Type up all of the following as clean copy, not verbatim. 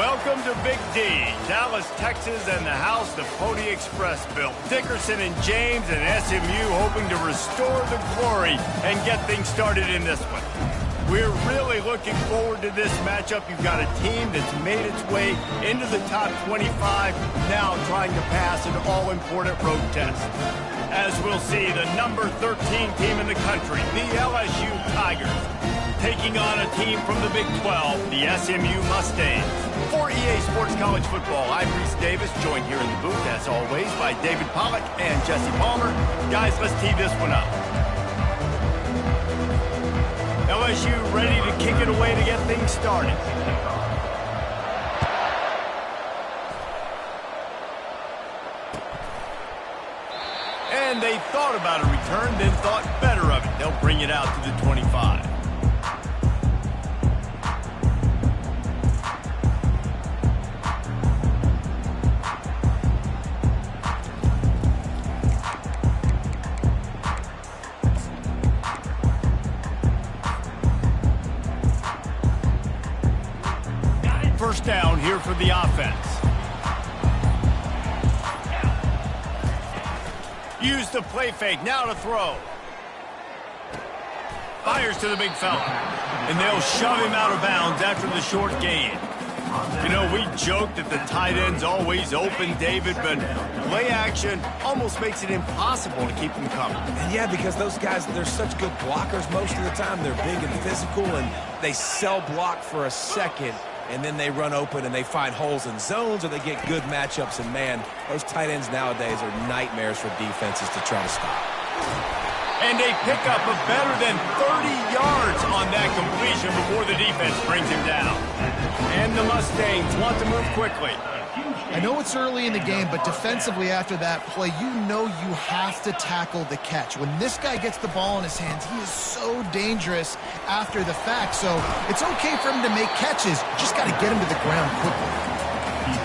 Welcome to Big D, Dallas, Texas, and the house the Pony Express built. Dickerson and James and SMU hoping to restore the glory and get things started in this one. We're really looking forward to this matchup. You've got a team that's made its way into the top 25, now trying to pass an all-important road test. As we'll see, the number 13 team in the country, the LSU Tigers, taking on a team from the Big 12, the SMU Mustangs. For EA Sports College Football, I'm Reese Davis, joined here in the booth, as always, by David Pollack and Jesse Palmer. Guys, let's tee this one up. LSU ready to kick it away to get things started. And they thought about a return, then thought better of it. They'll bring it out to the 25. First down here for the offense. Use the play fake, now to throw. Fires to the big fella. And they'll shove him out of bounds after the short gain. You know, we joke that the tight end's always open, David, but play action almost makes it impossible to keep them coming. And yeah, because those guys, they're such good blockers most of the time. They're big and physical, and they sell block for a second, and then they run open and they find holes in zones, or they get good matchups. And, man, those tight ends nowadays are nightmares for defenses to try to stop. And they pick up a better than 30 yards on that completion before the defense brings him down. And the Mustangs want to move quickly. I know it's early in the game, but defensively after that play, you know you have to tackle the catch. When this guy gets the ball in his hands, he is so dangerous after the fact. So it's okay for him to make catches. Just got to get him to the ground quickly.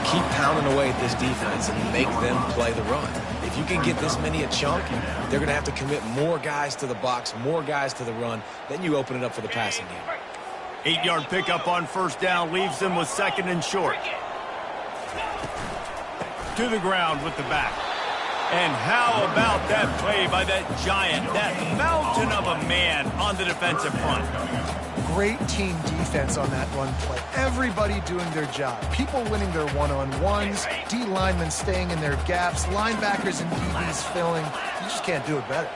Keep pounding away at this defense and make them play the run. If you can get this many a chunk, they're going to have to commit more guys to the box, more guys to the run. Then you open it up for the passing game. 8-yard pickup on first down leaves them with second and short. To the ground with the back. And how about that play by that giant, that mountain of a man on the defensive front? Great team defense on that run play. Everybody doing their job. People winning their one-on-ones, D linemen staying in their gaps, linebackers and DBs filling. You just can't do it better.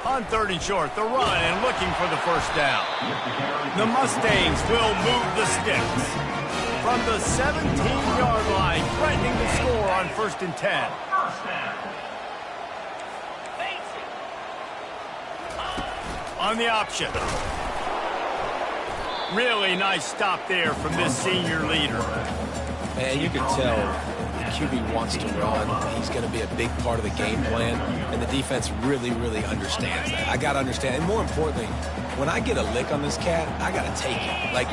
On third and short, the run and looking for the first down. The Mustangs will move the sticks. From the 17-yard line, threatening to score on first and 10. On the option. Really nice stop there from this senior leader. Man, you can tell the QB wants to run. He's going to be a big part of the game plan, and the defense really, really understands that. I got to understand, and more importantly, when I get a lick on this cat, I got to take it. Like,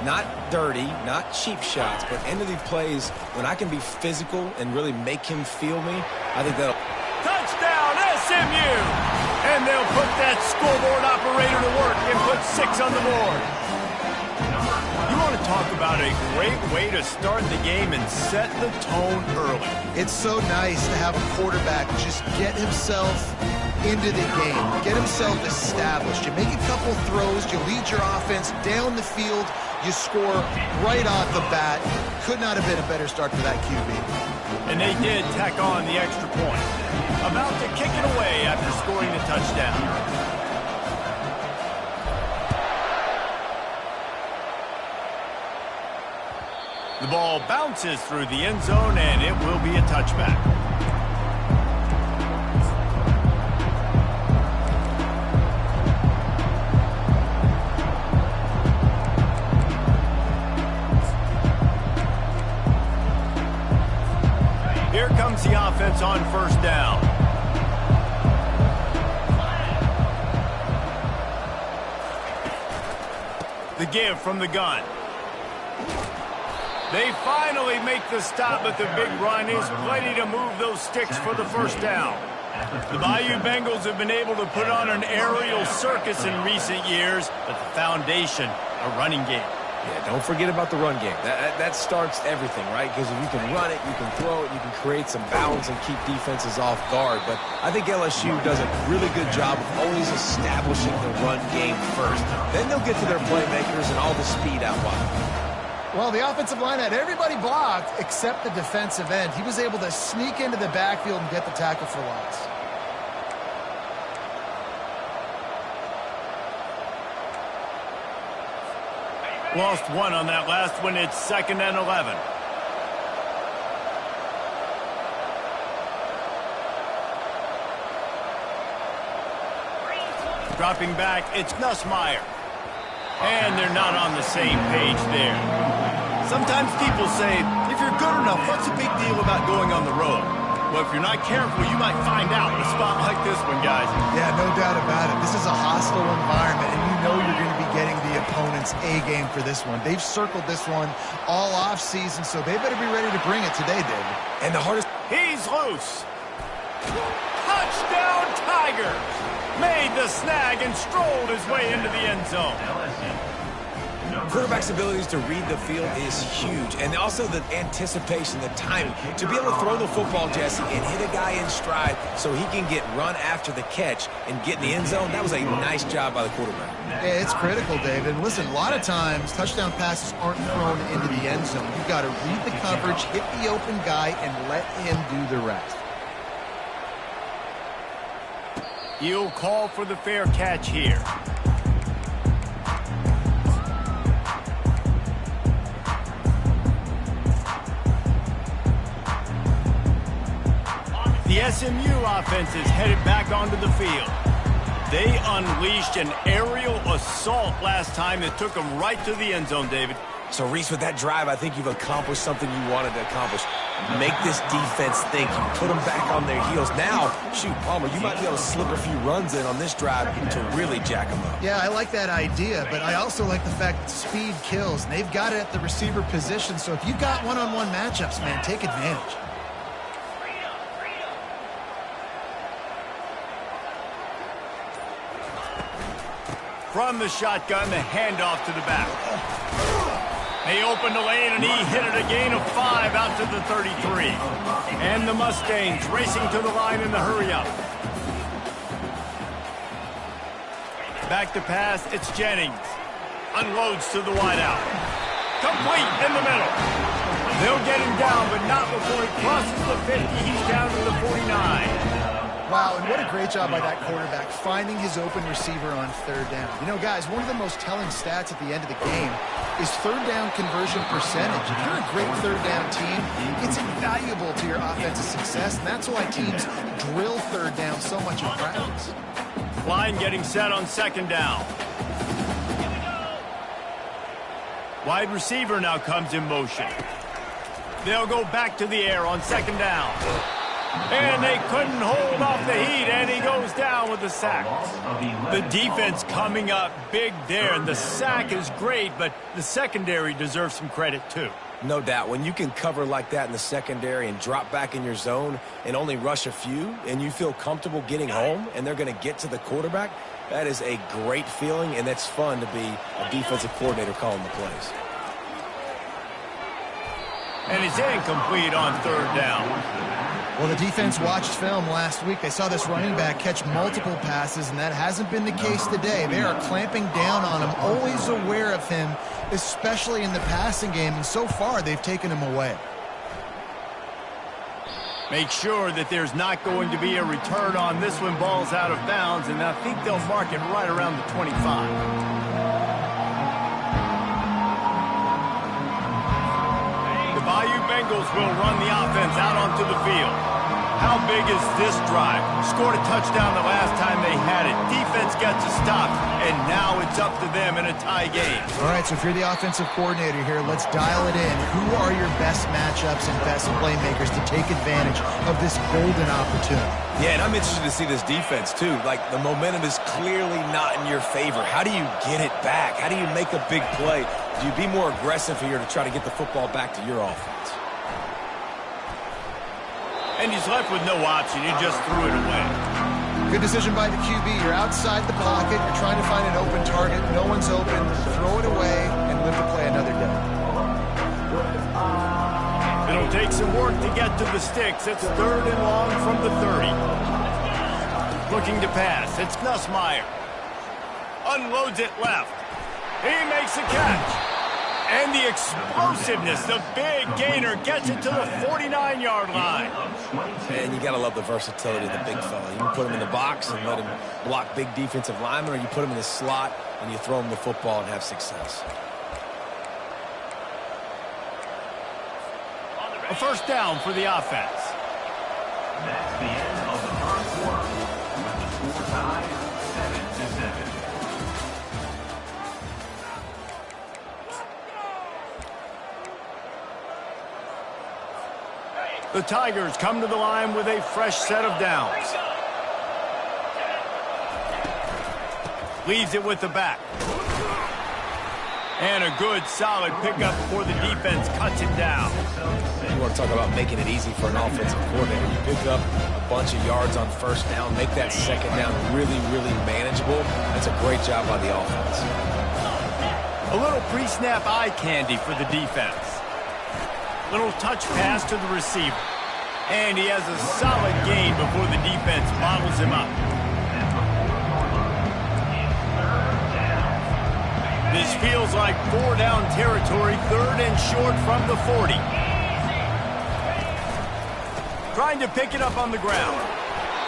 not dirty, not cheap shots, but end of the plays, when I can be physical and really make him feel me, I think that'll... Touchdown, SMU! And they'll put that scoreboard operator to work and put 6 on the board. You want to talk about a great way to start the game and set the tone early. It's so nice to have a quarterback just get himself into the game, get himself established. You make a couple throws, you lead your offense down the field, you score right off the bat. Could not have been a better start for that QB. And they did tack on the extra point. About to kick it away after scoring the touchdown. The ball bounces through the end zone, and it will be a touchback. Here comes the offense on first down. The give from the gun. They finally make the stop, but the big run is plenty to move those sticks for the first down. The Bayou Bengals have been able to put on an aerial circus in recent years, but the foundation, a running game. Yeah, don't forget about the run game. That starts everything, right? Because if you can run it, you can throw it, you can create some balance and keep defenses off guard. But I think LSU does a really good job of always establishing the run game first. Then they'll get to their playmakers and all the speed out wide. Well, the offensive line had everybody blocked except the defensive end. He was able to sneak into the backfield and get the tackle for loss. Lost one on that last one. It's 2nd and 11. Dropping back, it's Nussmeier. And they're not on the same page there. Sometimes people say, if you're good enough, what's the big deal about going on the road? Well, if you're not careful, you might find out in a spot like this one, guys. Yeah, no doubt about it. This is a hostile environment, and you know you're going to be getting the opponent's A-game for this one. They've circled this one all off-season, so they better be ready to bring it today, David. And the hardest... He's loose. Touchdown, Tigers! Made the snag and strolled his way into the end zone. Quarterback's abilities to read the field is huge, and also the anticipation, the timing. To be able to throw the football, Jesse, and hit a guy in stride so he can get run after the catch and get in the end zone, that was a nice job by the quarterback. Yeah, it's critical, David. Listen, a lot of times, touchdown passes aren't thrown into the end zone. You've got to read the coverage, hit the open guy, and let him do the rest. He'll call for the fair catch here. The SMU offense is headed back onto the field. They unleashed an aerial assault last time that took them right to the end zone, David. So, Reese, with that drive, I think you've accomplished something you wanted to accomplish. Make this defense think. You put them back on their heels. Now, shoot, Palmer, you might be able to slip a few runs in on this drive to really jack them up. Yeah, I like that idea, but I also like the fact that speed kills. And they've got it at the receiver position, so if you've got one-on-one matchups, man, take advantage. From the shotgun, the handoff to the back. They opened the lane, and he hit it a gain of 5 out to the 33. And the Mustangs racing to the line in the hurry-up. Back to pass, it's Jennings. Unloads to the wideout. Complete in the middle. They'll get him down, but not before he crosses the 50. He's down to the 49. Wow, and what a great job by that quarterback, finding his open receiver on 3rd down. You know, guys, one of the most telling stats at the end of the game is 3rd down conversion percentage. If you're a great 3rd down team, it's invaluable to your offensive success, and that's why teams drill 3rd down so much in practice. Line getting set on 2nd down. Wide receiver now comes in motion. They'll go back to the air on 2nd down. And they couldn't hold off the heat, and he goes down with the sack. The defense coming up big there, and the sack is great, but the secondary deserves some credit too. No doubt. When you can cover like that in the secondary and drop back in your zone and only rush a few, and you feel comfortable getting home, and they're going to get to the quarterback, that is a great feeling, and that's fun to be a defensive coordinator calling the plays. And it's incomplete on 3rd down. Well, the defense watched film last week. They saw this running back catch multiple passes, and that hasn't been the case today. They are clamping down on him, always aware of him, especially in the passing game, and so far they've taken him away. Make sure that there's not going to be a return on this one. Ball's out of bounds, and I think they'll mark it right around the 25. Bayou Bengals will run the offense out onto the field. How big is this drive? Scored a touchdown the last time they had it. Defense gets a stop, and now it's up to them in a tie game. All right, so if you're the offensive coordinator here, let's dial it in. Who are your best matchups and best playmakers to take advantage of this golden opportunity? Yeah, and I'm interested to see this defense, too. Like, the momentum is clearly not in your favor. How do you get it back? How do you make a big play? Do you be more aggressive here to try to get the football back to your offense? And he's left with no option. He just threw it away. Good decision by the QB. You're outside the pocket. You're trying to find an open target. No one's open. Throw it away and live to play another day. It'll take some work to get to the sticks. It's 3rd and long from the 30. Looking to pass. It's Nussmeier. Unloads it left. He makes a catch. And the explosiveness, the big gainer, gets it to the 49-yard line. And you got to love the versatility of the big fella. You can put him in the box and let him block big defensive linemen, or you put him in the slot and you throw him the football and have success. A first down for the offense. That's the end of the first quarter with the score tied 7-7. The Tigers come to the line with a fresh set of downs. Leaves it with the back. And a good, solid pickup before the defense cuts him down. You want to talk about making it easy for an offensive coordinator. You pick up a bunch of yards on first down, make that second down really, really manageable. That's a great job by the offense. A little pre-snap eye candy for the defense. Little touch pass to the receiver. And he has a solid gain before the defense bottles him up. This feels like 4-down territory, 3rd and short from the 40. Trying to pick it up on the ground.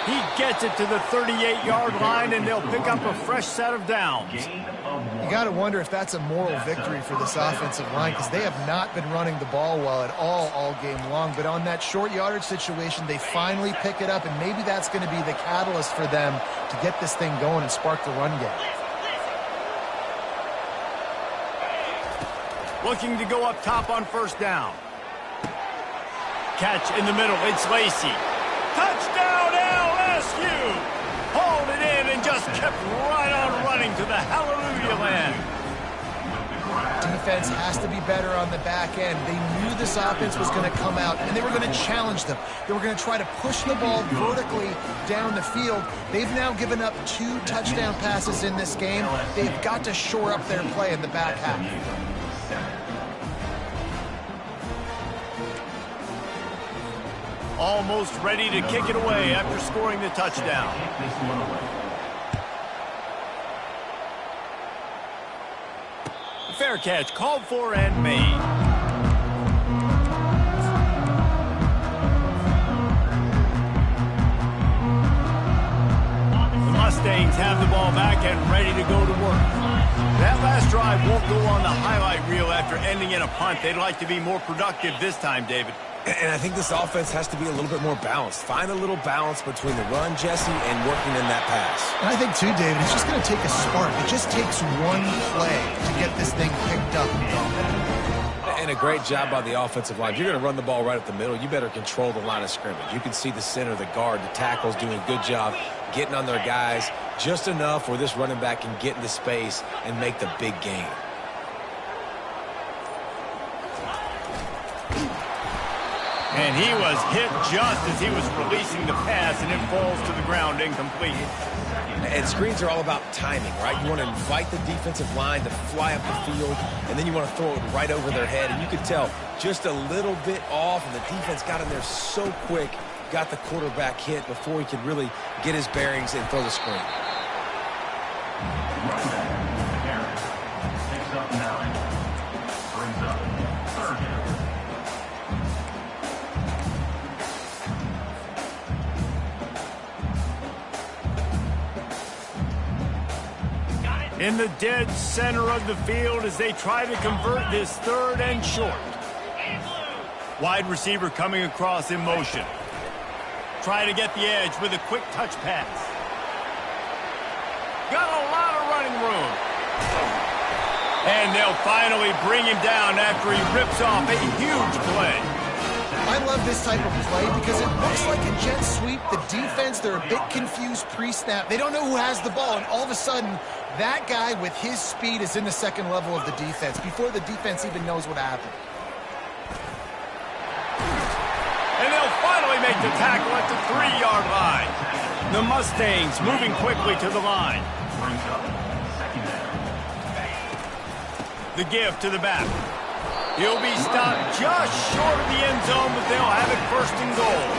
He gets it to the 38-yard line, and they'll pick up a fresh set of downs. You got to wonder if that's a moral victory for this offensive line, because they have not been running the ball well at all game long. But on that short yardage situation, they finally pick it up, and maybe that's going to be the catalyst for them to get this thing going and spark the run game. Looking to go up top on first down. Catch in the middle. It's Lacey. Touchdown, LSU! Hauled it in and just kept right on running to the hallelujah land. Defense has to be better on the back end. They knew this offense was going to come out, and they were going to challenge them. They were going to try to push the ball vertically down the field. They've now given up 2 touchdown passes in this game. They've got to shore up their play in the back half. Almost ready to kick it away after scoring the touchdown. Fair catch called for and made. The Mustangs have the ball back and ready to go to work. That last drive won't go on the highlight reel after ending in a punt. They'd like to be more productive this time, David. And I think this offense has to be a little bit more balanced. Find a little balance between the run, Jesse, and working in that pass. And I think, too, David, it's just going to take a spark. It just takes one play to get this thing picked up and going. And a great job by the offensive line. If you're going to run the ball right up the middle, you better control the line of scrimmage. You can see the center, the guard, the tackles doing a good job getting on their guys just enough where this running back can get into space and make the big gain. And he was hit just as he was releasing the pass, and it falls to the ground incomplete. And screens are all about timing, right? You want to invite the defensive line to fly up the field, and then you want to throw it right over their head. And you could tell just a little bit off, and the defense got in there so quick, got the quarterback hit before he could really get his bearings and throw the screen. Picks up 9. Brings up 3rd down. In the dead center of the field as they try to convert this 3rd and short. Wide receiver coming across in motion. Trying to get the edge with a quick touch pass. Got a lot of running room. And they'll finally bring him down after he rips off a huge play. I love this type of play because it looks like a jet sweep. The defense, they're a bit confused pre-snap. They don't know who has the ball, and all of a sudden, that guy with his speed is in the second level of the defense before the defense even knows what happened. And they'll finally make the tackle at the 3-yard line. The Mustangs moving quickly to the line. The give to the back. He'll be stopped just short of the end zone, but they'll have it first and goal.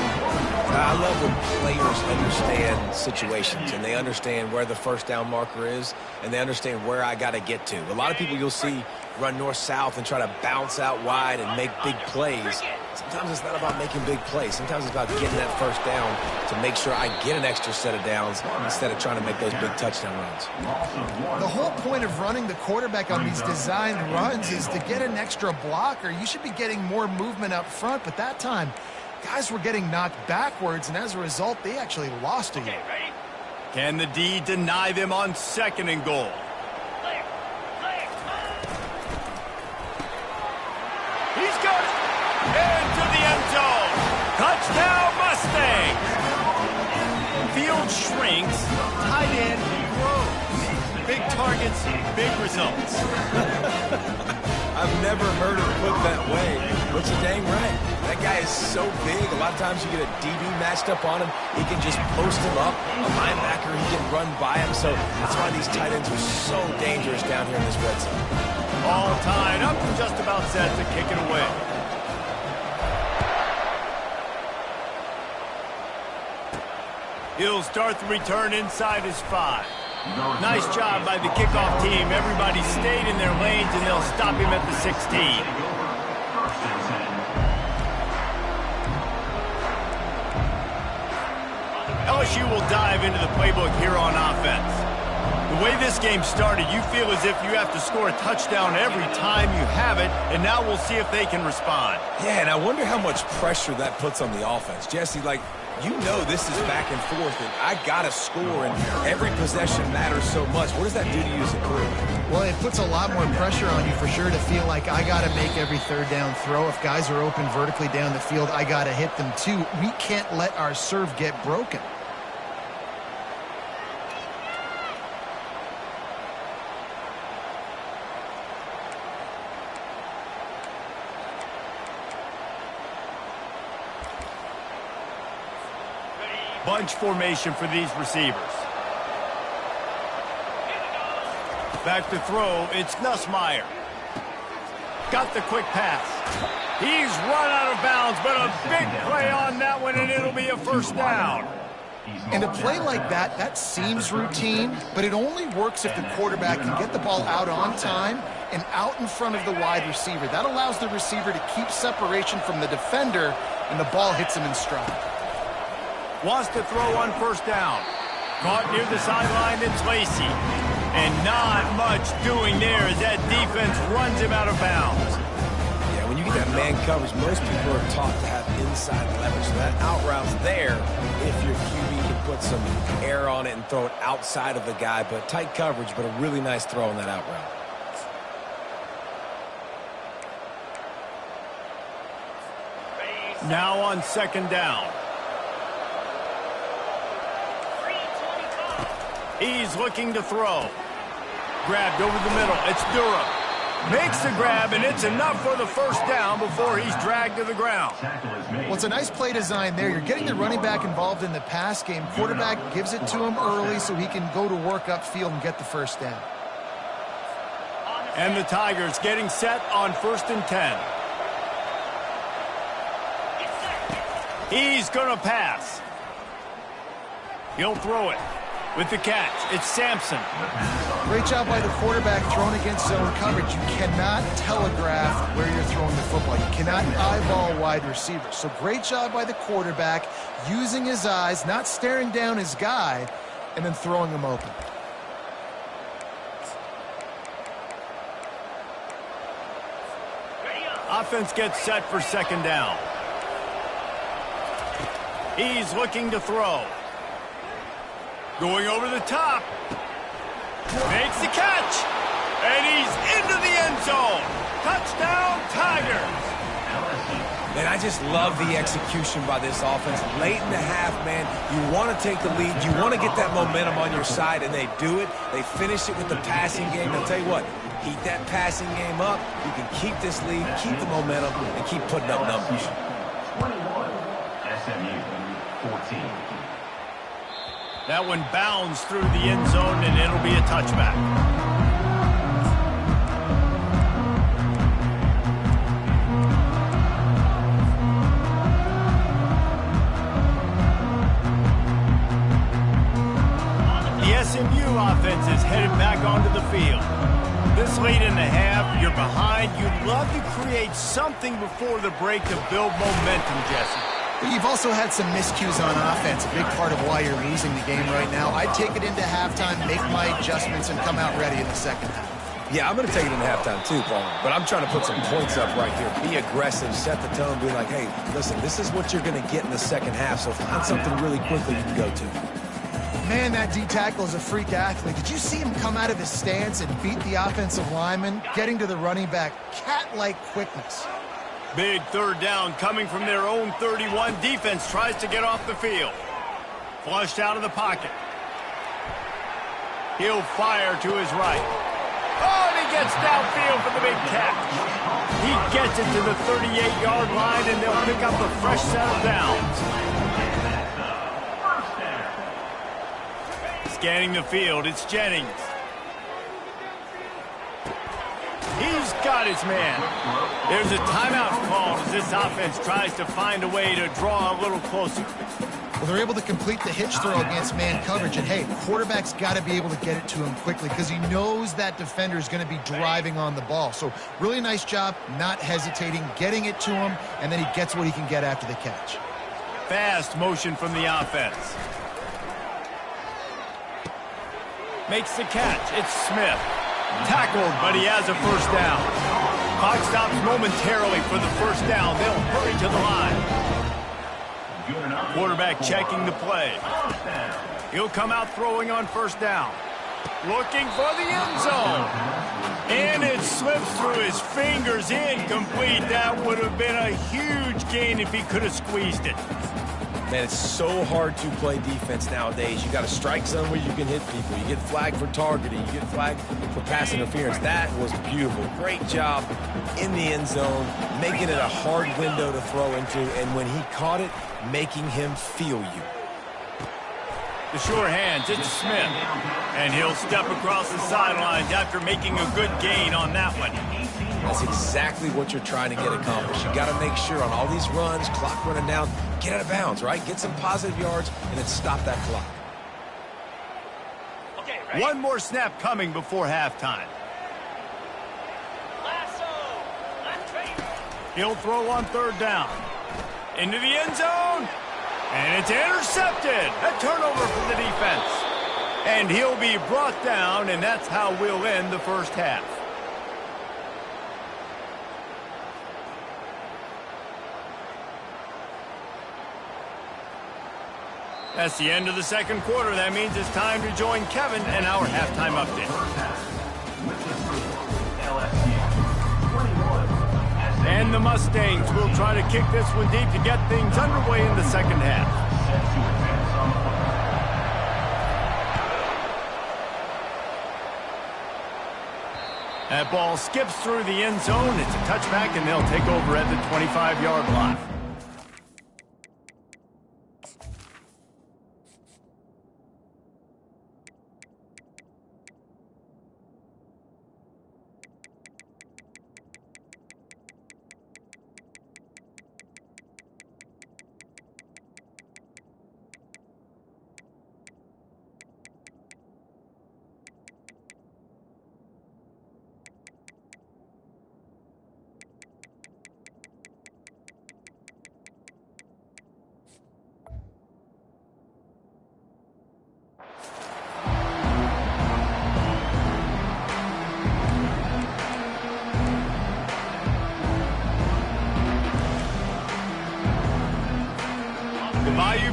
I love when players understand situations and they understand where the first down marker is and they understand where I got to get to. A lot of people you'll see run north-south and try to bounce out wide and make big plays. Sometimes it's not about making big plays. Sometimes it's about getting that first down to make sure I get an extra set of downs instead of trying to make those big touchdown runs. The whole point of running the quarterback on these designed runs is to get an extra blocker. You should be getting more movement up front, but that time, guys were getting knocked backwards, and as a result, they actually lost a yard. Can the D deny them on second and goal? He's got it. Into the end zone. Touchdown, Mustang. Field shrinks. Tight end grows. Big targets, big results. I've never heard it put that way, but you're dang right. That guy is so big. A lot of times you get a DB matched up on him. He can just post him up. A linebacker, he can run by him. So that's why these tight ends are so dangerous down here in this red zone. All tied up and just about set to kick it away. He'll start the return inside his 5. Nice job by the kickoff team. Everybody stayed in their lanes, and they'll stop him at the 16. LSU will dive into the playbook here on offense. The way this game started, you feel as if you have to score a touchdown every time you have it, and now we'll see if they can respond. Yeah, and I wonder how much pressure that puts on the offense. Jesse, like, you know this is back and forth, and I got to score, and every possession matters so much. What does that do to you as a quarterback? Well, it puts a lot more pressure on you for sure to feel like I got to make every third down throw. If guys are open vertically down the field, I got to hit them too. We can't let our serve get broken. Bunch formation for these receivers. Back to throw, it's Nussmeier. Got the quick pass. He's run out of bounds, but a big play on that one, and it'll be a first down. And a play like that, that seems routine, but it only works if the quarterback can get the ball out on time and out in front of the wide receiver. That allows the receiver to keep separation from the defender, and the ball hits him in stride. Wants to throw on first down. Caught near the sideline, it's Lacey. And not much doing there as that defense runs him out of bounds. Yeah, when you get that man coverage, most people are taught to have inside leverage. So that out route's there if your QB can put some air on it and throw it outside of the guy. But tight coverage, but a really nice throw on that out route. Now on second down. He's looking to throw. Grabbed over the middle. It's Durham. Makes the grab, and it's enough for the first down before he's dragged to the ground. Well, it's a nice play design there. You're getting the running back involved in the pass game. Quarterback gives it to him early so he can go to work upfield and get the first down. And the Tigers getting set on 1st and 10. He's going to pass. He'll throw it. With the catch, it's Sampson. Great job by the quarterback throwing against zone coverage. You cannot telegraph where you're throwing the football. You cannot eyeball wide receivers. So great job by the quarterback using his eyes, not staring down his guy, and then throwing him open. Offense gets set for second down. He's looking to throw. Going over the top. Makes the catch. And he's into the end zone. Touchdown, Tigers. Man, I just love the execution by this offense. Late in the half, man, you want to take the lead. You want to get that momentum on your side, and they do it. They finish it with the passing game. I'll tell you what, heat that passing game up. You can keep this lead, keep the momentum, and keep putting up numbers. 21, SMU, 14. That one bounds through the end zone, and it'll be a touchback. offense is headed back onto the field. This late in the half, you're behind. You'd love to create something before the break to build momentum, Jesse. But you've also had some miscues on offense, a big part of why you're losing the game right now. I'd take it into halftime, make my adjustments, and come out ready in the second half. Yeah, I'm going to take it in halftime too, Paul. But I'm trying to put some points up right here. Be aggressive, set the tone, be like, hey, listen, this is what you're going to get in the second half, so find something really quickly you can go to. Man, that D-tackle is a freak athlete. Did you see him come out of his stance and beat the offensive lineman, getting to the running back? Cat-like quickness. Big third down coming from their own 31. Defense tries to get off the field. Flushed out of the pocket. He'll fire to his right. Oh, and he gets downfield for the big catch. He gets it to the 38-yard line, and they'll pick up a fresh set of downs. Scanning the field, it's Jennings. He's got his man. There's a timeout called as this offense tries to find a way to draw a little closer. Well, they're able to complete the hitch throw against man coverage, and hey, quarterback's got to be able to get it to him quickly because he knows that defender is going to be driving on the ball. So really nice job, not hesitating, getting it to him, and then he gets what he can get after the catch. Fast motion from the offense. Makes the catch. It's Smith. Tackled, but he has a first down. Clock stops momentarily for the first down. They'll hurry to the line. Quarterback checking the play. He'll come out throwing on first down. Looking for the end zone. And it slips through his fingers, incomplete. That would have been a huge gain if he could have squeezed it. Man, it's so hard to play defense nowadays. You got a strike zone where you can hit people. You get flagged for targeting. You get flagged for pass interference. That was beautiful. Great job in the end zone, making it a hard window to throw into, and when he caught it, making him feel you. The sure hands, it's Smith. And he'll step across the sidelines after making a good gain on that one. That's exactly what you're trying to get accomplished. You got to make sure on all these runs, clock running down, get out of bounds, right? Get some positive yards and then stop that clock. Okay, one more snap coming before halftime. He'll throw on third down. Into the end zone. And it's intercepted. A turnover for the defense. And he'll be brought down, and that's how we'll end the first half. That's the end of the second quarter. That means it's time to join Kevin and our halftime update. And the Mustangs will try to kick this one deep to get things underway in the second half. That ball skips through the end zone. It's a touchback, and they'll take over at the 25-yard line.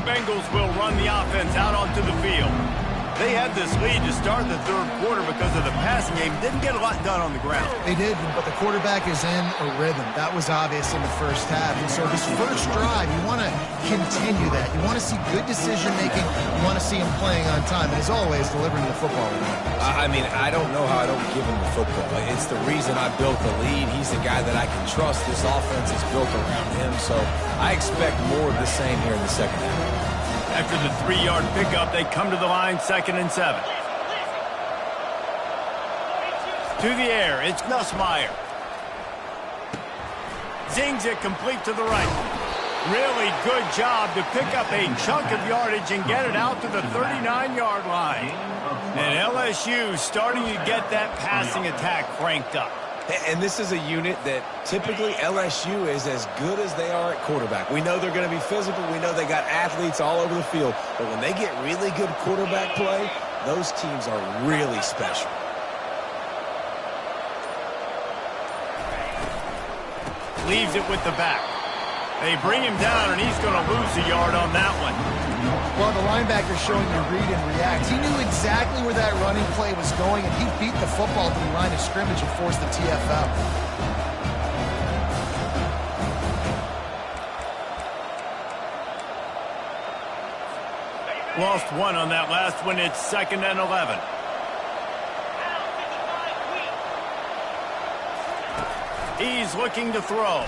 Bengals will run the offense out onto the field. They had this lead to start the third quarter because of the passing game. Didn't get a lot done on the ground. They did, but the quarterback is in a rhythm. That was obvious in the first half. And so this first drive, you want to continue that. You want to see good decision-making. You want to see him playing on time. And as always, delivering the football. I mean, I don't know how I don't give him the football. It's the reason I built the lead. He's the guy that I can trust. This offense is built around him. So I expect more of the same here in the second half. After the 3-yard pickup, they come to the line, 2nd and 7. To the air, it's Nussmeier. Zings it complete to the right. Really good job to pick up a chunk of yardage and get it out to the 39-yard line. And LSU starting to get that passing attack cranked up. And this is a unit that typically LSU is as good as they are at quarterback. We know they're going to be physical. We know they got athletes all over the field. But when they get really good quarterback play, those teams are really special. Leaves it with the back. They bring him down, and he's going to lose a yard on that one. Well, the linebacker's showing you read and react. He knew exactly where that running play was going, and he beat the football to the line of scrimmage and forced the TFL. Lost one on that last one. It's 2nd and 11. He's looking to throw.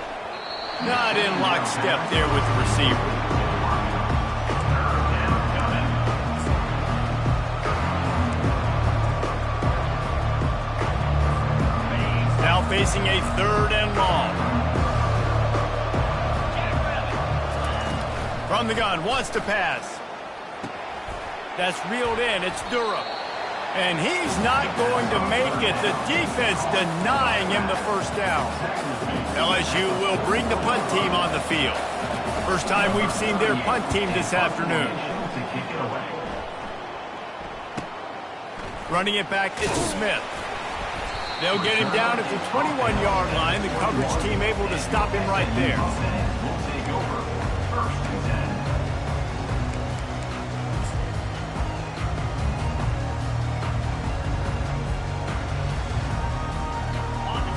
Not in lockstep there with the receiver. Now facing a 3rd and long. From the gun, wants to pass. That's reeled in. It's Durham. And he's not going to make it. The defense denying him the first down. LSU will bring the punt team on the field. First time we've seen their punt team this afternoon. Running it back, it's Smith. They'll get him down at the 21-yard line. The coverage team able to stop him right there.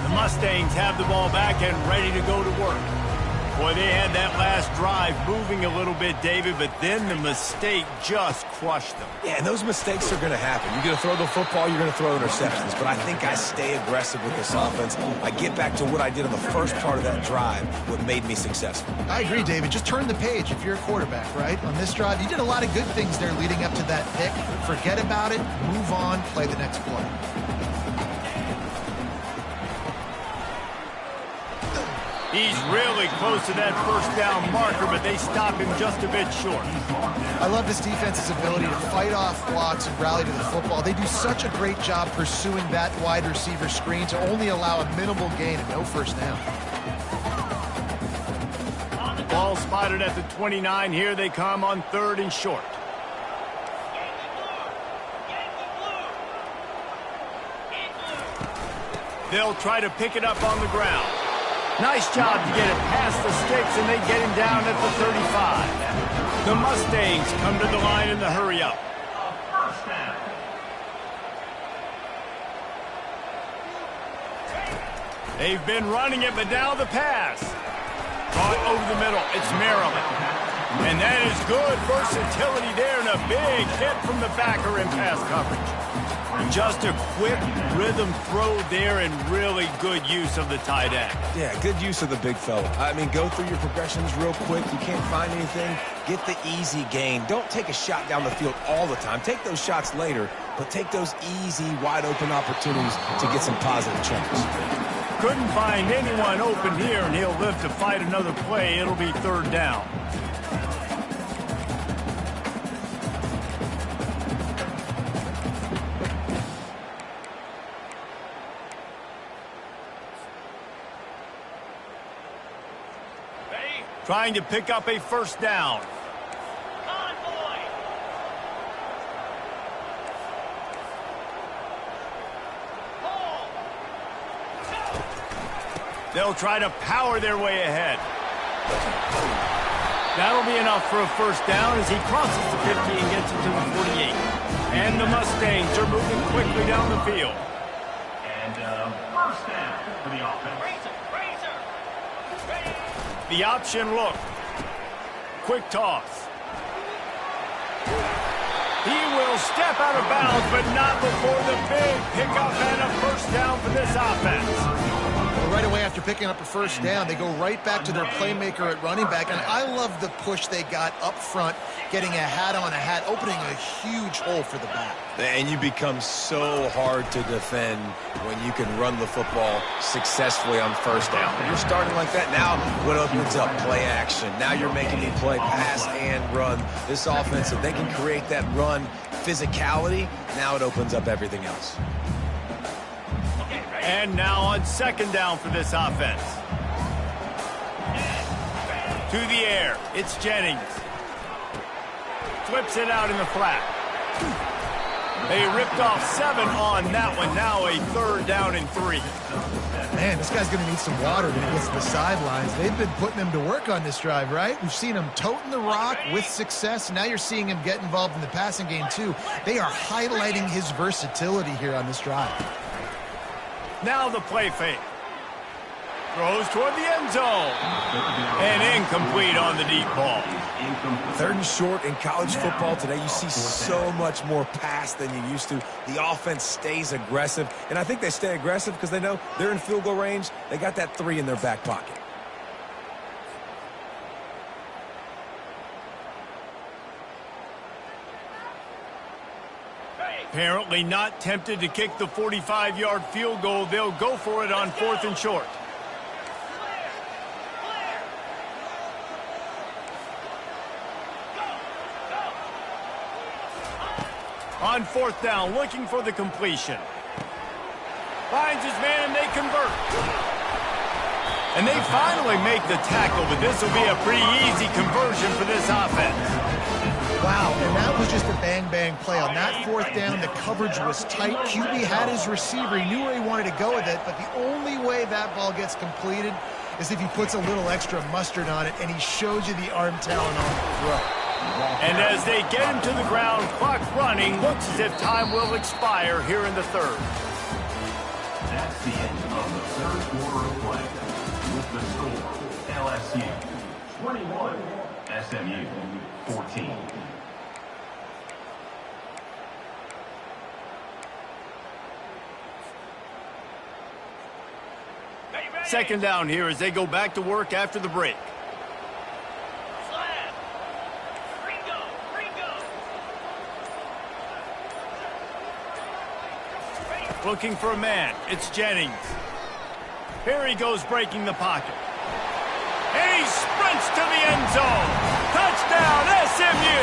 Mustangs have the ball back and ready to go to work. Boy, they had that last drive moving a little bit, David, but then the mistake just crushed them. Yeah, and those mistakes are going to happen. You're going to throw the football, you're going to throw interceptions, but I think I stay aggressive with this offense. I get back to what I did on the first part of that drive, what made me successful. I agree, David. Just turn the page if you're a quarterback, right? On this drive, you did a lot of good things there leading up to that pick. Forget about it, move on, play the next play. He's really close to that first down marker, but they stop him just a bit short. I love this defense's ability to fight off blocks and rally to the football. They do such a great job pursuing that wide receiver screen to only allow a minimal gain and no first down. Ball spotted at the 29. Here they come on 3rd and short. They'll try to pick it up on the ground. Nice job to get it past the sticks, and they get him down at the 35. The Mustangs come to the line in the hurry-up. They've been running it, but now the pass. Caught over the middle. It's Maryland. And that is good versatility there, and a big hit from the backer in pass coverage. Just a quick rhythm throw there and really good use of the tight end. Yeah, good use of the big fella. I mean, go through your progressions real quick. You can't find anything. Get the easy gain. Don't take a shot down the field all the time. Take those shots later, but take those easy, wide-open opportunities to get some positive chunks. Couldn't find anyone open here, and he'll live to fight another play. It'll be 3rd down. Trying to pick up a first down. They'll try to power their way ahead. That'll be enough for a first down as he crosses the 50 and gets it to the 48. And the Mustangs are moving quickly down the field. And first down for the offense. The option look. Quick toss. He will step out of bounds, but not before the big pickup and a first down for this offense. Well, right away after picking up a first down, they go right back to their playmaker at running back. And I love the push they got up front, getting a hat on a hat, opening a huge hole for the back. And you become so hard to defend when you can run the football successfully on first down. When you're starting like that, now what opens up? Play action. Now you're making me play pass and run. This offense, if they can create that run physicality, now it opens up everything else. And now on second down for this offense. To the air, it's Jennings. Flips it out in the flat. They ripped off 7 on that one. Now a 3rd down and 3. Man, this guy's going to need some water when he gets to the sidelines. They've been putting him to work on this drive, right? We've seen him toting the rock with success. Now you're seeing him get involved in the passing game, too. They are highlighting his versatility here on this drive. Now the play fake. Throws toward the end zone. And incomplete on the deep ball. 3rd and short in college football today. You see so much more pass than you used to. The offense stays aggressive. And I think they stay aggressive because they know they're in field goal range. They got that 3 in their back pocket. Apparently not tempted to kick the 45-yard field goal. They'll go for it on 4th and short. On 4th down, looking for the completion. Finds his man, and they convert. And they finally make the tackle, but this will be a pretty easy conversion for this offense. Wow, and that was just a bang-bang play. On that 4th down, the coverage was tight. QB had his receiver. He knew where he wanted to go with it, but the only way that ball gets completed is if he puts a little extra mustard on it, and he shows you the arm talent on the throw. And as they get him to the ground, clock running, looks as if time will expire here in the 3rd. That's the end of the 3rd quarter of play. With the score, LSU 21, SMU 14. Second down here as they go back to work after the break. Looking for a man. It's Jennings. Here he goes breaking the pocket. And he sprints to the end zone. Touchdown, SMU!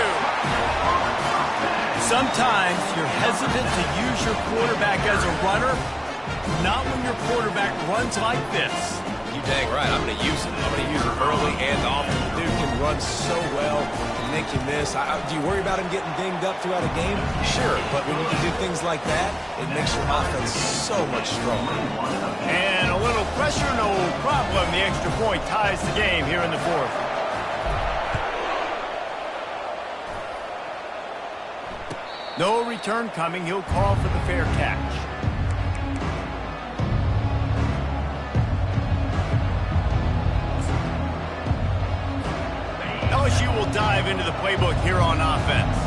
Sometimes you're hesitant to use your quarterback as a runner. Not when your quarterback runs like this. You dang right. I'm going to use him. I'm going to use him early and often. The dude can run so well and make you miss. Do you worry about him getting dinged up throughout a game? Sure, but when you can do things like that, it makes your offense so much stronger. And a little pressure, no problem. The extra point ties the game here in the 4th. No return coming. He'll call for the fair catch. LSU will dive into the playbook here on offense.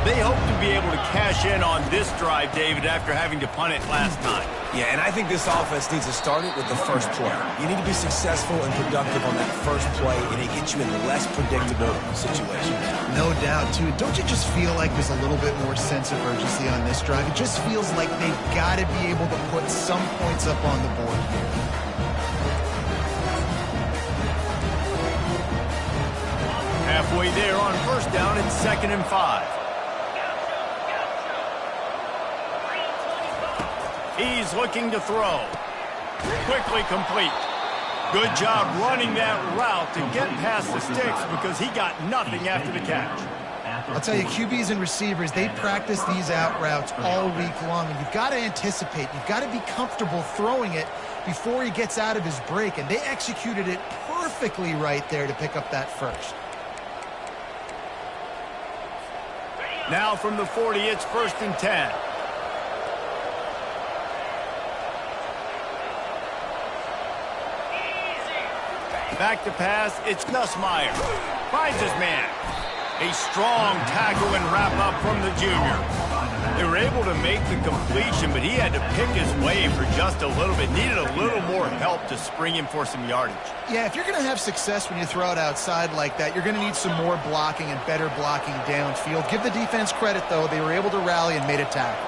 They hope to be able to cash in on this drive, David, after having to punt it last time. Yeah, and I think this offense needs to start it with the first play. You need to be successful and productive on that first play, and it gets you in less predictable situations. No doubt, too. Don't you just feel like there's a little bit more sense of urgency on this drive? It just feels like they've got to be able to put some points up on the board here. Halfway there on first down, it's 2nd and 5. He's looking to throw. Quickly complete. Good job running that route to get past the sticks because he got nothing after the catch. I'll tell you, QBs and receivers, they practice these out routes all week long, and you've got to anticipate. You've got to be comfortable throwing it before he gets out of his break, and they executed it perfectly right there to pick up that first. Now from the 40, it's 1st and 10. Back to pass, it's Nussmeier. Finds his man. A strong tackle and wrap up from the junior. They were able to make the completion, but he had to pick his way for just a little bit. Needed a little more help to spring him for some yardage. Yeah, if you're going to have success when you throw it outside like that, you're going to need some more blocking and better blocking downfield. Give the defense credit, though. They were able to rally and made a tackle.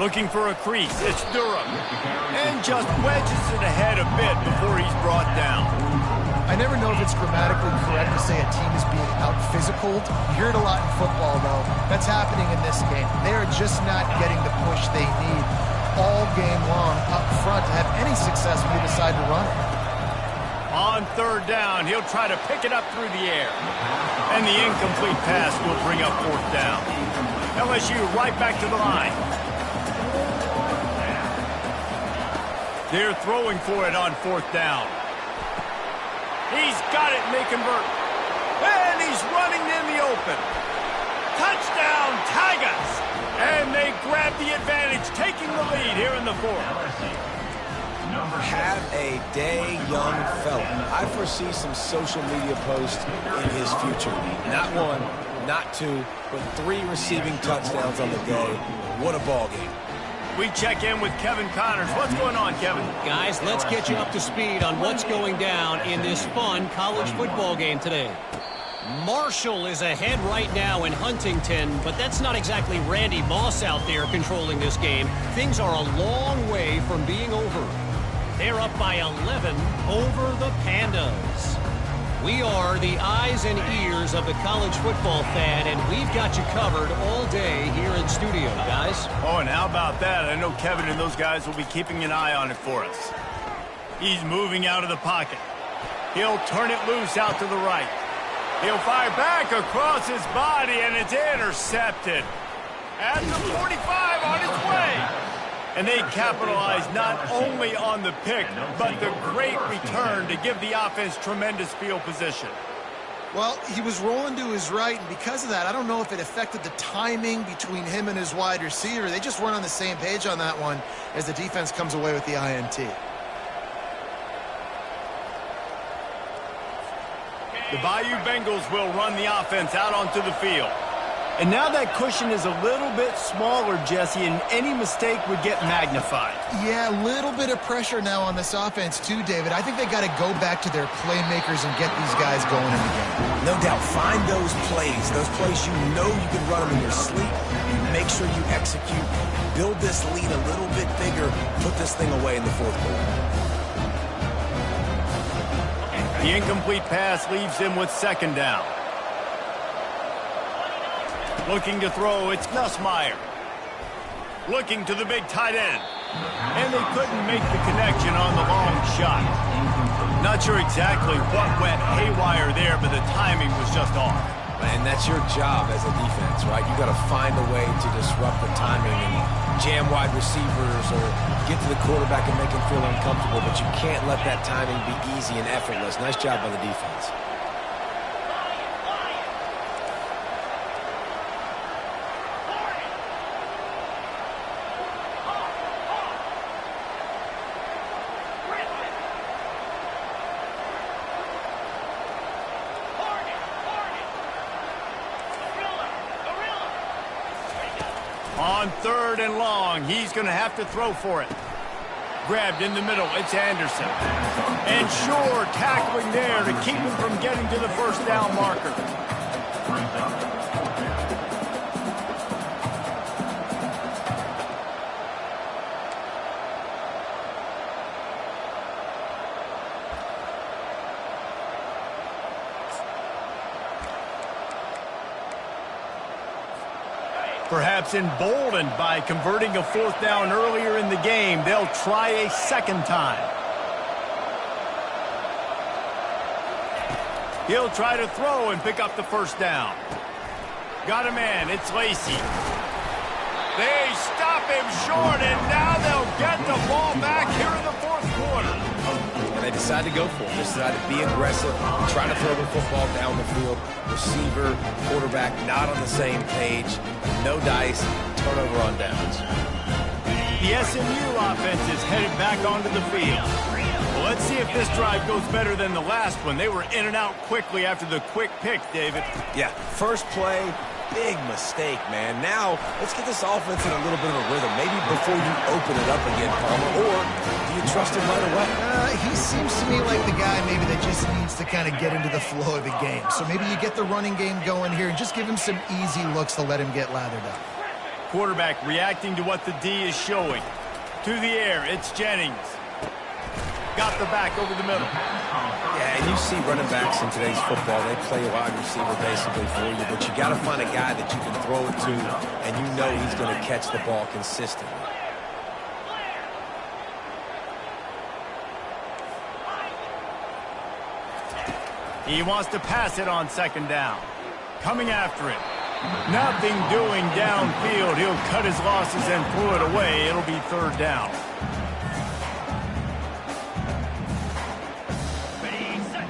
Looking for a crease. It's Durham. And just wedges it ahead a bit before he's brought down. I never know if it's grammatically correct to say a team is being out-physicaled. You hear it a lot in football, though. That's happening in this game. They are just not getting the push they need all game long up front to have any success when you decide to run it. On third down, he'll try to pick it up through the air. And the incomplete pass will bring up fourth down. LSU right back to the line. They're throwing for it on fourth down. He's got it, and they convert. And he's running in the open. Touchdown, Tigers! And they grab the advantage, taking the lead here in the fourth. Have a day, young fella. I foresee some social media posts in his future. Not one, not two, but 3 receiving touchdowns on the day. What a ball game. We check in with Kevin Connors. What's going on, Kevin? Guys, let's get you up to speed on what's going down in this fun college football game today. Marshall is ahead right now in Huntington, but that's not exactly Randy Moss out there controlling this game. Things are a long way from being over. They're up by 11 over the Pandas. We are the eyes and ears of the college football fan, and we've got you covered all day here in studio, guys. Oh, and how about that? I know Kevin and those guys will be keeping an eye on it for us. He's moving out of the pocket. He'll turn it loose out to the right. He'll fire back across his body, and it's intercepted. At the 45 on its way. And they capitalize not only on the pick, but the great return to give the offense tremendous field position. Well, he was rolling to his right, and because of that, I don't know if it affected the timing between him and his wide receiver. They just weren't on the same page on that one as the defense comes away with the INT. The Bayou Bengals will run the offense out onto the field. And now that cushion is a little bit smaller, Jesse, and any mistake would get magnified. Yeah, a little bit of pressure now on this offense too, David. I think they got to go back to their playmakers and get these guys going in the game. No doubt, find those plays you know you can run them in your sleep. Make sure you execute. Build this lead a little bit bigger. Put this thing away in the fourth quarter. The incomplete pass leaves him with second down. Looking to throw, it's Nussmeier. Looking to the big tight end. And they couldn't make the connection on the long shot. Not sure exactly what went haywire there, but the timing was just off. And that's your job as a defense, right? You got to find a way to disrupt the timing and jam wide receivers or get to the quarterback and make him feel uncomfortable, but you can't let that timing be easy and effortless. Nice job by the defense. On third and long, he's going to have to throw for it. Grabbed in the middle, it's Anderson. And Shore tackling there to keep him from getting to the first down marker. Perhaps emboldened by converting a fourth down earlier in the game, they'll try a second time. He'll try to throw and pick up the first down. Got a man, it's Lacey. They stop him short, and now they'll get the ball back here in the fourth quarter. And they decide to go for it. They decide to be aggressive, try to throw the football down the field. Receiver, quarterback, not on the same page. No dice, turnover on downs. The SMU offense is headed back onto the field. Well, let's see if this drive goes better than the last one. They were in and out quickly after the quick pick, David. Yeah, first play, big mistake, man. Now, let's get this offense in a little bit of a rhythm. Maybe before you open it up again, Palmer, or do you trust him right away? He seems to me like the guy maybe that just needs to kind of get into the flow of the game. So maybe you get the running game going here and just give him some easy looks to let him get lathered up. Quarterback reacting to what the D is showing. To the air, it's Jennings. Got the back over the middle. Yeah, and you see running backs in today's football, they play a wide receiver basically for you, but you got to find a guy that you can throw it to, and you know he's going to catch the ball consistently. He wants to pass it on second down. Coming after it. Nothing doing downfield. He'll cut his losses and throw it away. It'll be third down.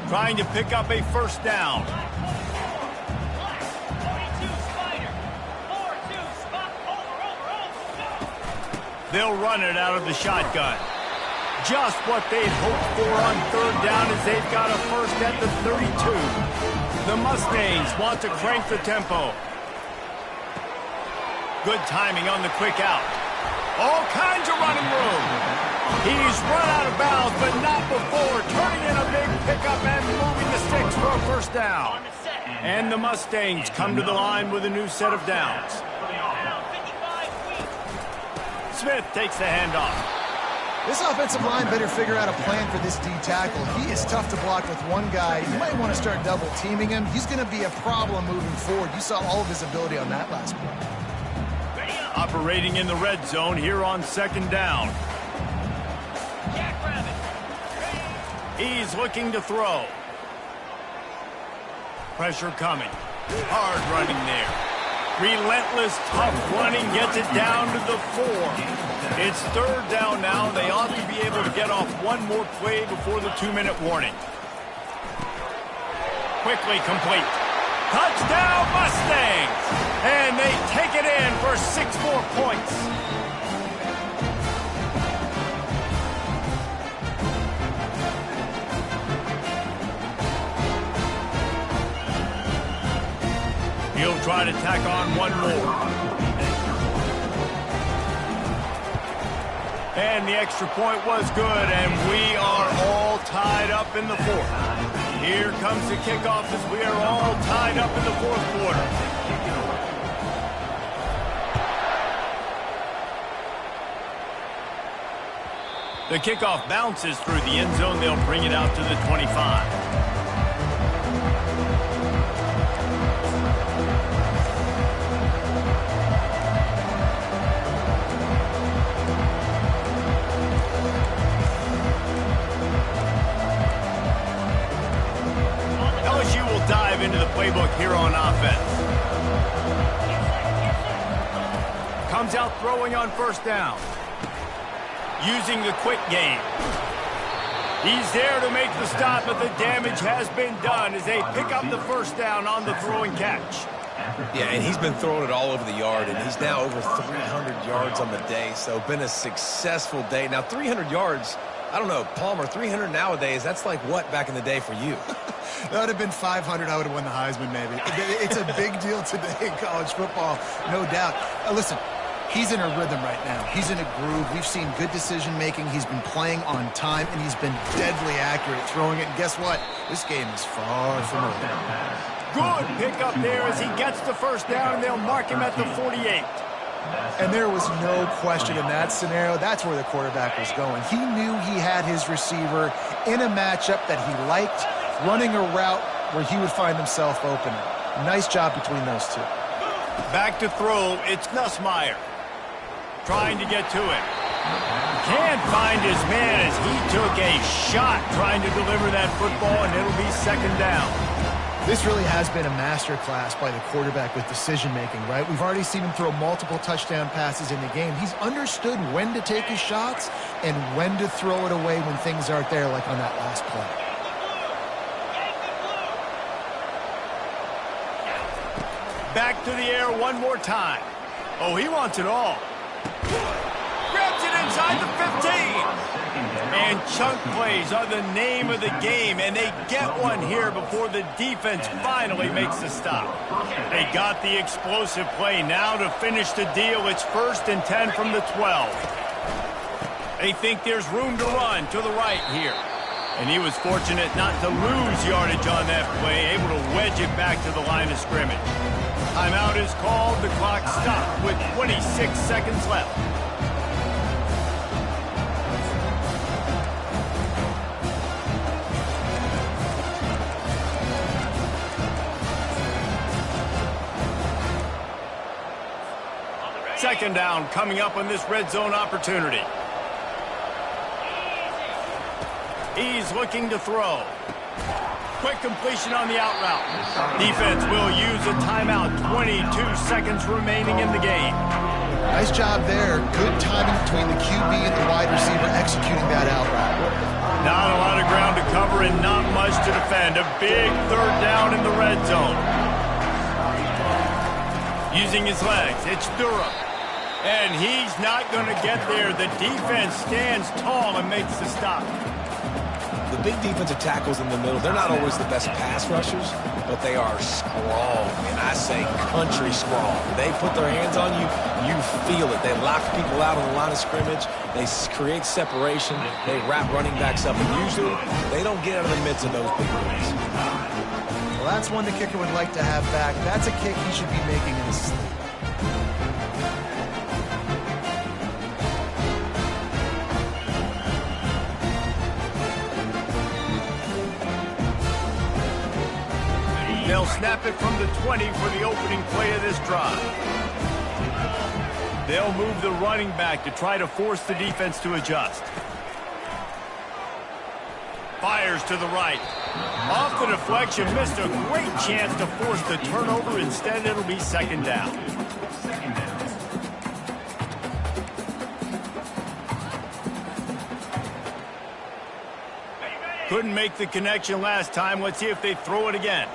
Trying to pick up a first down. They'll run it out of the shotgun. Just what they'd hoped for on third down as they've got a first at the 32. The Mustangs want to crank the tempo. Good timing on the quick out. All kinds of running room. He's run out of bounds, but not before turning in a big pickup and moving the sticks for a first down. And the Mustangs come to the line with a new set of downs. Smith takes the handoff. This offensive line better figure out a plan for this D tackle. He is tough to block with one guy. You might want to start double teaming him. He's going to be a problem moving forward. You saw all of his ability on that last play. Operating in the red zone here on second down. He's looking to throw. Pressure coming. Hard running there. Relentless, tough running gets it down to the 4. It's third down now. They ought to be able to get off one more play before the 2-minute warning. Quickly complete. Touchdown Mustangs! And they take it in for 6 more points. He'll try to tack on one more. And the extra point was good, and we are all tied up in the 4th. Here comes the kickoff as we are all tied up in the 4th quarter. The kickoff bounces through the end zone. They'll bring it out to the 25. LSU will dive into the playbook here on offense. Comes out throwing on first down. Using the quick game. He's there to make the stop, but the damage has been done as they pick up the first down on the throwing catch. Yeah, and he's been throwing it all over the yard, and he's now over 300 yards on the day, so been a successful day. Now, 300 yards, I don't know, Palmer, 300 nowadays, that's like what back in the day for you? That would have been 500. I would have won the Heisman, maybe. It's a big deal today in college football, no doubt. Listen, he's in a rhythm right now. He's in a groove. We've seen good decision-making. He's been playing on time, and he's been deadly accurate throwing it. And guess what? This game is far from over. Good pickup there as he gets the first down, and they'll mark him at the 48. And there was no question in that scenario. That's where the quarterback was going. He knew he had his receiver in a matchup that he liked, running a route where he would find himself open. Nice job between those two. Back to throw, it's Nussmeier. Trying to get to it. Can't find his man as he took a shot trying to deliver that football, and it'll be second down. This really has been a master class by the quarterback with decision-making, right? We've already seen him throw multiple touchdown passes in the game. He's understood when to take his shots and when to throw it away when things aren't there, like on that last play. Back to the air one more time. Oh, he wants it all. Grabs it inside the 15. And chunk plays are the name of the game, and they get one here before the defense finally makes the stop. They got the explosive play. Now to finish the deal, it's 1st and 10 from the 12. They think there's room to run to the right here. And he was fortunate not to lose yardage on that play, able to wedge it back to the line of scrimmage. Timeout is called. The clock stopped with 26 seconds left. Second down coming up on this red zone opportunity. He's looking to throw. Quick completion on the out route. Defense will use a timeout. 22 seconds remaining in the game. Nice job there. Good timing between the QB and the wide receiver executing that out route. Not a lot of ground to cover and not much to defend. A big 3rd down in the red zone. Using his legs, it's Durham. And he's not going to get there. The defense stands tall and makes the stop. The big defensive tackles in the middle, they're not always the best pass rushers, but they are strong, and I say country strong. They put their hands on you, you feel it. They lock people out on the line of scrimmage. They create separation. They wrap running backs up, and usually they don't get out of the midst of those big boys. Well, that's one the kicker would like to have back. That's a kick he should be making in his sleep. They'll snap it from the 20 for the opening play of this drive. They'll move the running back to try to force the defense to adjust. Fires to the right. Off the deflection, missed a great chance to force the turnover. Instead, it'll be 2nd down. Couldn't make the connection last time. Let's see if they throw it again.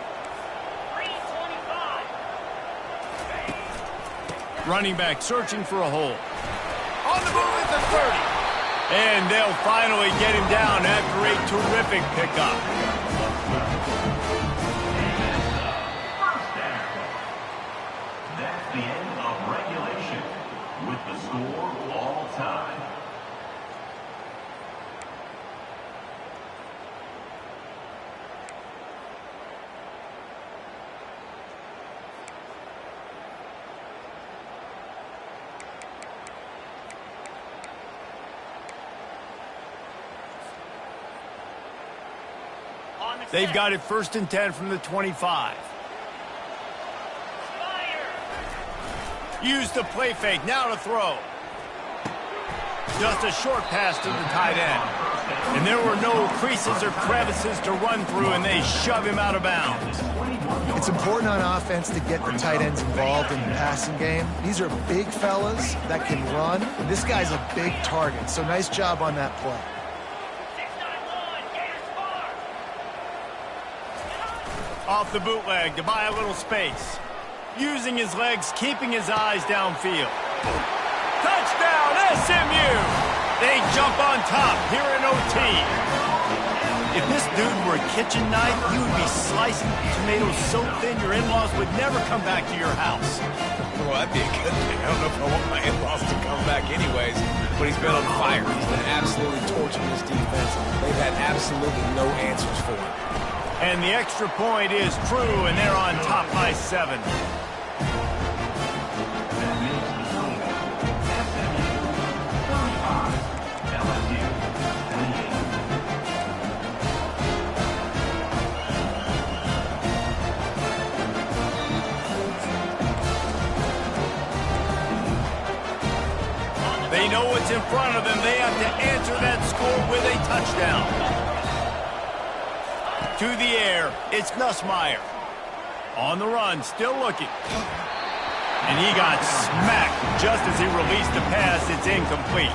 Running back searching for a hole. On the move at the 30. And they'll finally get him down after a terrific pickup. That's the end of regulation with the score all time. They've got it 1st and 10 from the 25. Use the play fake. Now to throw. Just a short pass to the tight end. And there were no creases or crevices to run through, and they shove him out of bounds. It's important on offense to get the tight ends involved in the passing game. These are big fellas that can run, and this guy's a big target, so nice job on that play. Off the bootleg to buy a little space. Using his legs, keeping his eyes downfield. Touchdown, SMU! They jump on top here in OT. If this dude were a kitchen knife, he would be slicing tomatoes so thin your in-laws would never come back to your house. Well, that'd be a good thing. I don't know if I want my in-laws to come back anyways, but he's been on fire. He's been absolutely torching this defense. They've had absolutely no answers for him. And the extra point is true, and they're on top by 7. They know what's in front of them. They have to answer that score with a touchdown. To the air, it's Nussmeier. On the run, still looking. And he got smacked just as he released the pass. It's incomplete.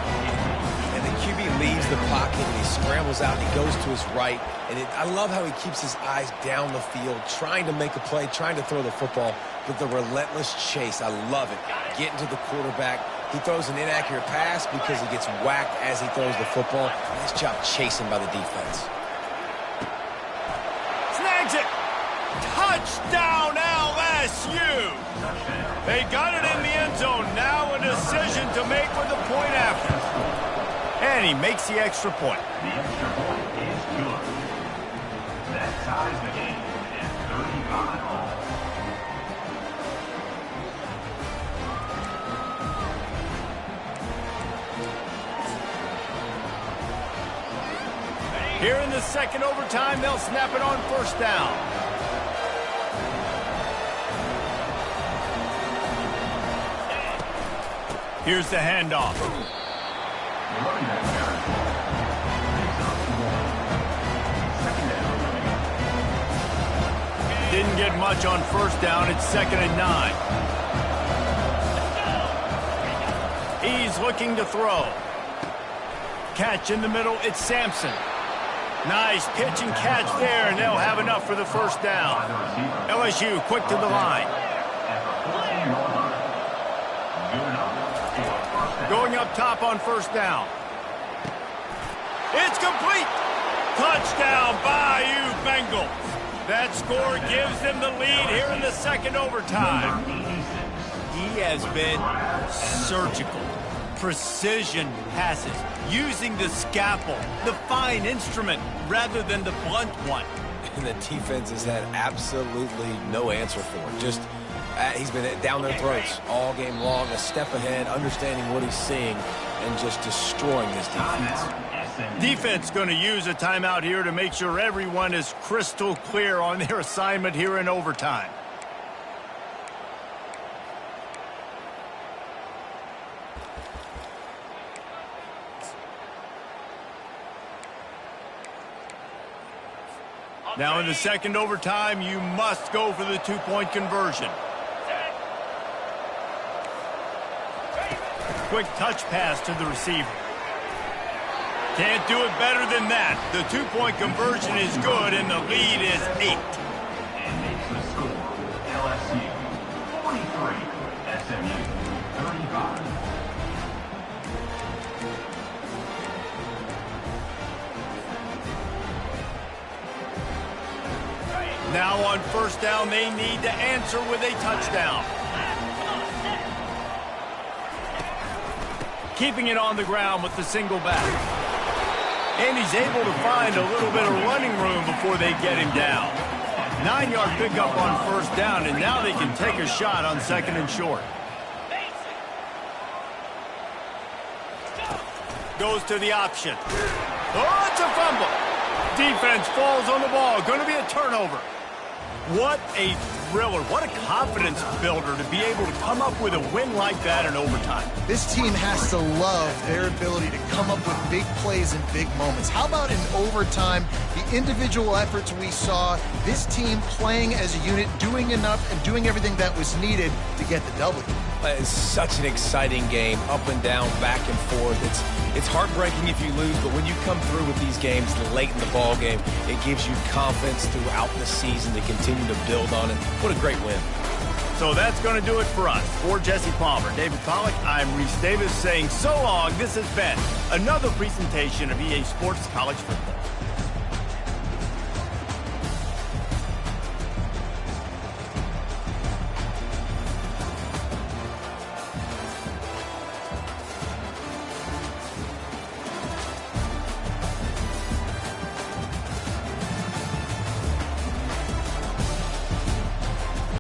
And the QB leaves the pocket, and he scrambles out, and he goes to his right. And I love how he keeps his eyes down the field, trying to make a play, trying to throw the football, but the relentless chase, I love it. Getting to the quarterback, He throws an inaccurate pass because he gets whacked as he throws the football. Nice job chasing by the defense. Snags it. Touchdown, LSU. They got it in the end zone. Now a decision to make with the point after. And he makes the extra point. The extra point is good. That ties the game at 35 all. Here in the second overtime, they'll snap it on first down. Here's the handoff. Didn't get much on first down. It's 2nd and 9. He's looking to throw. Catch in the middle. It's Sampson. Nice pitch and catch there, and they'll have enough for the first down. LSU quick to the line. Going up top on first down. It's complete. Touchdown, Bayou Bengals. That score gives them the lead here in the second overtime. He has been surgical. Precision passes, using the scalpel, the fine instrument, rather than the blunt one. And the defense has had absolutely no answer for it. Just, he's been down their throats all game long, a step ahead, understanding what he's seeing, and just destroying this defense. Defense going to use a timeout here to make sure everyone is crystal clear on their assignment here in overtime. Now in the second overtime, you must go for the two-point conversion. Quick touch pass to the receiver. Can't do it better than that. The two-point conversion is good, and the lead is 8. And makes the score LSU 43, SMU 35. Now on first down, they need to answer with a touchdown. Keeping it on the ground with the single back. And he's able to find a little bit of running room before they get him down. 9-yard pickup on first down, and now they can take a shot on 2nd and short. Goes to the option. Oh, it's a fumble. Defense falls on the ball. Going to be a turnover. What a thriller. What a confidence builder to be able to come up with a win like that in overtime. This team has to love their ability to come up with big plays in big moments. How about in overtime, the individual efforts we saw, this team playing as a unit, doing enough and doing everything that was needed to get the W. It's such an exciting game, up and down, back and forth. It's heartbreaking if you lose, but when you come through with these games late in the ball game, it gives you confidence throughout the season to continue to build on it. What a great win. So that's going to do it for us. For Jesse Palmer, David Pollack, I'm Reese Davis saying so long. This has been another presentation of EA Sports College Football.